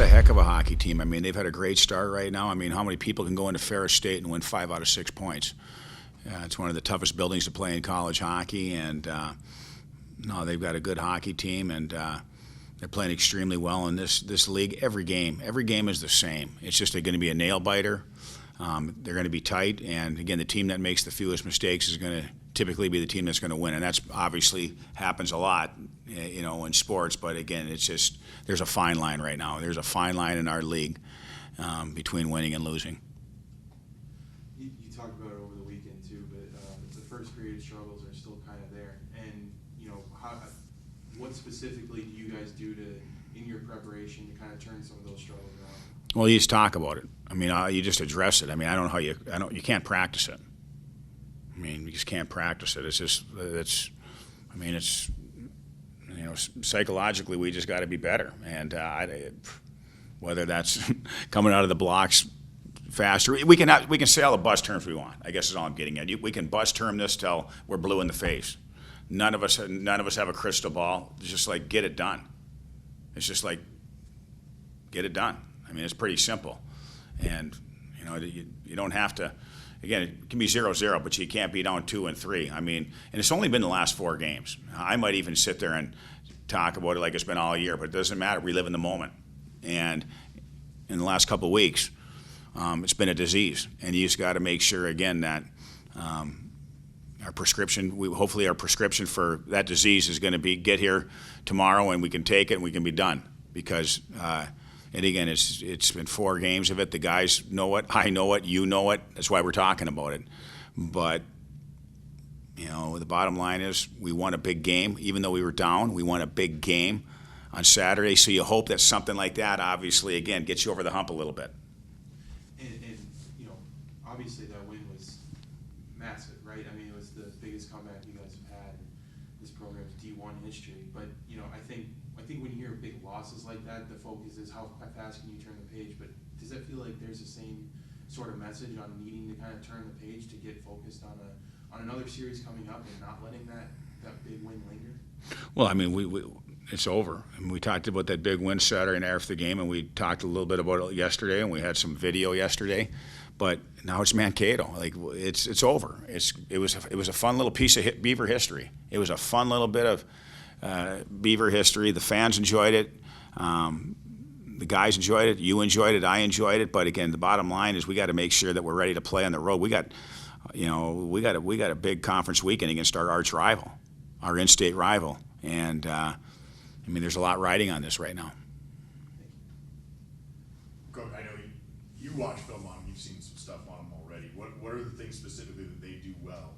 got a heck of a hockey team. I mean, they've had a great start right now. I mean, how many people can go into Ferris State and win 5 out of 6 points? It's one of the toughest buildings to play in college hockey, and no, they've got a good hockey team, and they're playing extremely well in this league. Every game is the same. It's just going to be a nail biter. They're going to be tight, and again, the team that makes the fewest mistakes is going to typically be the team that's going to win, and that's obviously happens a lot, in sports. But again, it's just there's a fine line right now. There's a fine line in our league between winning and losing. You talked about it over the weekend too, but the first period struggles are still kind of there. And what specifically do you guys do in your preparation to kind of turn some of those struggles around? Well, you just talk about it. I mean, you just address it. I mean, I don't know how you can't practice it. I mean, you just can't practice it. Psychologically, we just got to be better. And whether that's coming out of the blocks faster, we can say all the bus terms we want, I guess is all I'm getting at. We can bus term this till we're blue in the face. None of us have a crystal ball. It's just like, get it done. It's just like, get it done. I mean, it's pretty simple. And, you don't have to. Again, it can be 0-0, but you can't be down 2 and 3. I mean, and it's only been the last 4 games. I might even sit there and talk about it like it's been all year, but it doesn't matter. We live in the moment. And in the last couple of weeks, it's been a disease. And you just got to make sure, again, that our prescription for that disease is going to be get here tomorrow and we can take it and we can be done. Because and again, it's been 4 games of it. The guys know it. I know it. You know it. That's why we're talking about it. But, the bottom line is we won a big game. Even though we were down, we won a big game on Saturday. So you hope that something like that, obviously, again, gets you over the hump a little bit. And obviously that win was massive, right? I mean, it was the biggest comeback you guys have had in this program's D1 history. But, I think when you hear big losses like that, the focus is how fast can you turn the page. But does that feel like there's the same sort of message on needing to kind of turn the page to get focused on another series coming up and not letting that big win linger? Well, I mean, it's over. I mean, we talked about that big win Saturday night after the game, and we talked a little bit about it yesterday, and we had some video yesterday. But now it's Mankato. Like it's over. It was a fun little piece of Beaver history. It was a fun little bit of Beaver history. The fans enjoyed it. The guys enjoyed it. You enjoyed it. I enjoyed it. But again, the bottom line is we got to make sure that we're ready to play on the road. We got a big conference weekend against our arch rival, our in-state rival, and I mean, there's a lot riding on this right now. Coach, I know you watch film on them. You've seen some stuff on them already. What are the things specifically that they do well?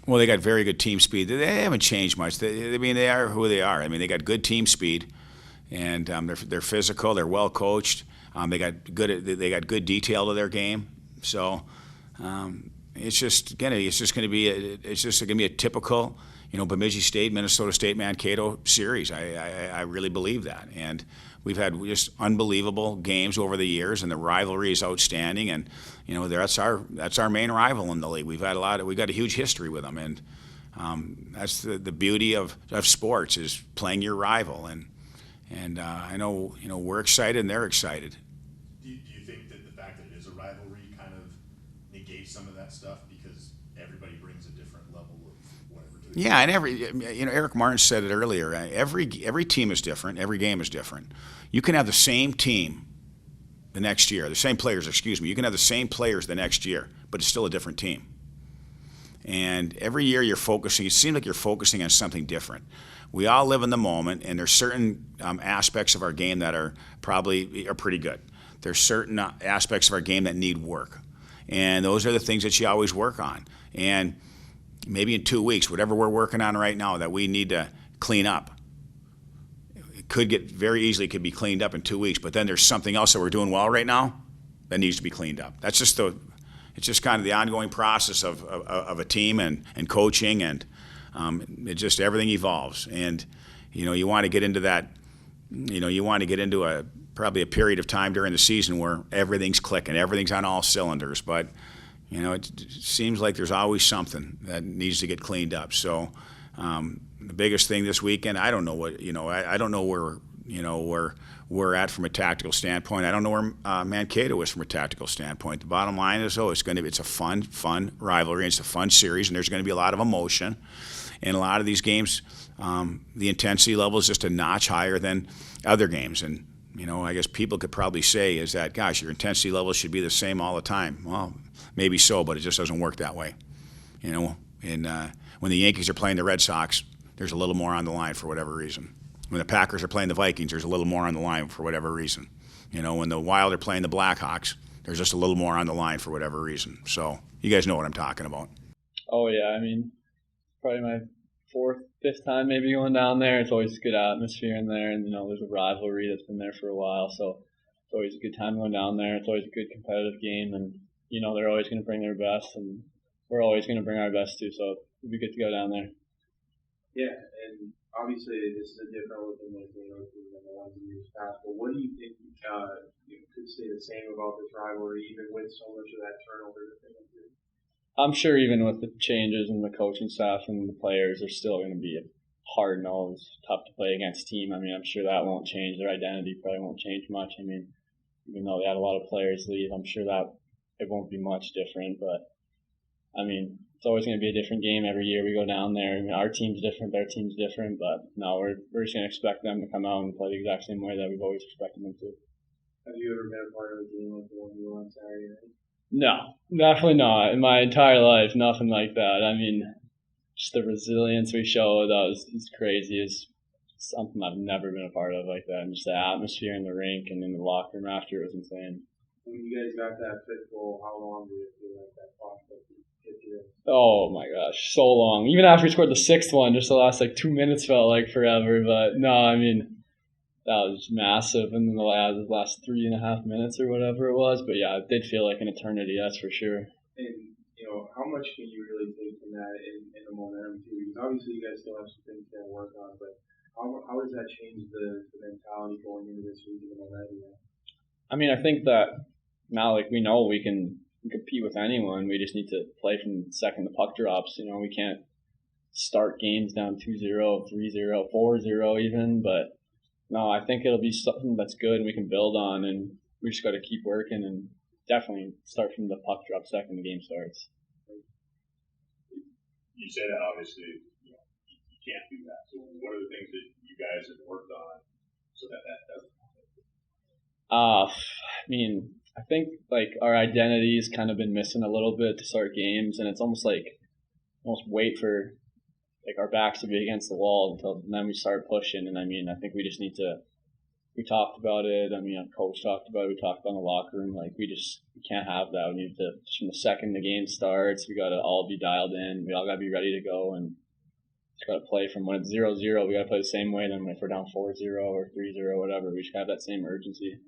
Well, they got very good team speed. They haven't changed much. They are who they are. I mean, they got good team speed, and they're physical. They're well coached. They got good detail to their game. So it's just going to be a typical, Bemidji State, Minnesota State, Mankato series. I really believe that, and we've had just unbelievable games over the years, and the rivalry is outstanding. And that's our main rival in the league. We've got a huge history with them, and that's the beauty of sports is playing your rival. And I know we're excited and they're excited. Do you think that the fact that it is a rivalry kind of negates some of that stuff because everybody brings a different level of whatever to it? Yeah, and Eric Martin said it earlier. Every team is different. Every game is different. You can have the same team the next year, the same players. Excuse me. You can have the same players the next year, but it's still a different team. And every year you're focusing. It seems like you're focusing on something different. We all live in the moment, and there's certain aspects of our game that are pretty good. There's certain aspects of our game that need work, and those are the things that you always work on. And maybe in 2 weeks, whatever we're working on right now that we need to clean up, it could be cleaned up in 2 weeks. But then there's something else that we're doing well right now that needs to be cleaned up. It's just kind of the ongoing process of a team and coaching, and it just everything evolves. And you want to get into that. You want to get into probably a period of time during the season where everything's clicking, everything's on all cylinders. But it seems like there's always something that needs to get cleaned up. So the biggest thing this weekend, I don't know what I don't know where where we're at from a tactical standpoint. I don't know where Mankato is from a tactical standpoint. The bottom line is, though, it's a fun rivalry. It's a fun series, and there's going to be a lot of emotion. And a lot of these games, the intensity level is just a notch higher than other games. And I guess people could probably say is that, gosh, your intensity level should be the same all the time. Well, maybe so, but it just doesn't work that way. And when the Yankees are playing the Red Sox, there's a little more on the line for whatever reason. When the Packers are playing the Vikings, there's a little more on the line for whatever reason. When the Wild are playing the Blackhawks, there's just a little more on the line for whatever reason. So you guys know what I'm talking about. Oh, yeah. I mean, probably my fourth, fifth time maybe going down there. It's always a good atmosphere in there, and there's a rivalry that's been there for a while, so it's always a good time going down there. It's always a good competitive game, and they're always going to bring their best, and we're always going to bring our best too, so it'd be good to go down there. Yeah, and obviously this is a different looking team than the ones in years past, but what do you think could stay the same about this rivalry, even with so much of that turnover that they went through? I'm sure even with the changes in the coaching staff and the players, they're still going to be a hard-nosed, tough to play against team. I mean, I'm sure that won't change. Their identity probably won't change much. I mean, even though they had a lot of players leave, I'm sure that it won't be much different. But, I mean, it's always going to be a different game every year we go down there. I mean, our team's different, their team's different. But, no, we're just going to expect them to come out and play the exact same way that we've always expected them to. Have you ever been a part of a game like the one you were on Saturday night? No, definitely not. In my entire life, nothing like that. I mean, just the resilience we showed, is crazy. It's something I've never been a part of like that. And just the atmosphere in the rink and in the locker room after was insane. When you guys got that fifth goal, how long did it feel like that clock hit you? Oh my gosh, so long. Even after we scored the sixth one, just the last 2 minutes felt like forever. But no, I mean, that was massive, and then the last 3.5 minutes or whatever it was. But yeah, it did feel like an eternity, that's for sure. And how much can you really take from that in the momentum too? Because obviously you guys still have some things to work on, but how does that change the mentality going into this week and already? I mean, I think that now we know we can compete with anyone. We just need to play from the second the puck drops. We can't start games down 2-0, 3-0, 4-0 even, but no, I think it'll be something that's good and we can build on, and we just got to keep working and definitely start from the puck drop second the game starts. You say that obviously you can't do that. So what are the things that you guys have worked on so that doesn't happen? I mean, I think our identity's kind of been missing a little bit to start games, and it's almost wait for our backs to be against the wall and then we start pushing. And I mean, I think we just need to. We talked about it. I mean, our coach talked about it. We talked about it in the locker room. We can't have that. We need to, from the second the game starts, we got to all be dialed in. We all got to be ready to go, and just got to play from when it's 0-0. We got to play the same way. Then if we're down 4-0 or 3-0, whatever, we should have that same urgency.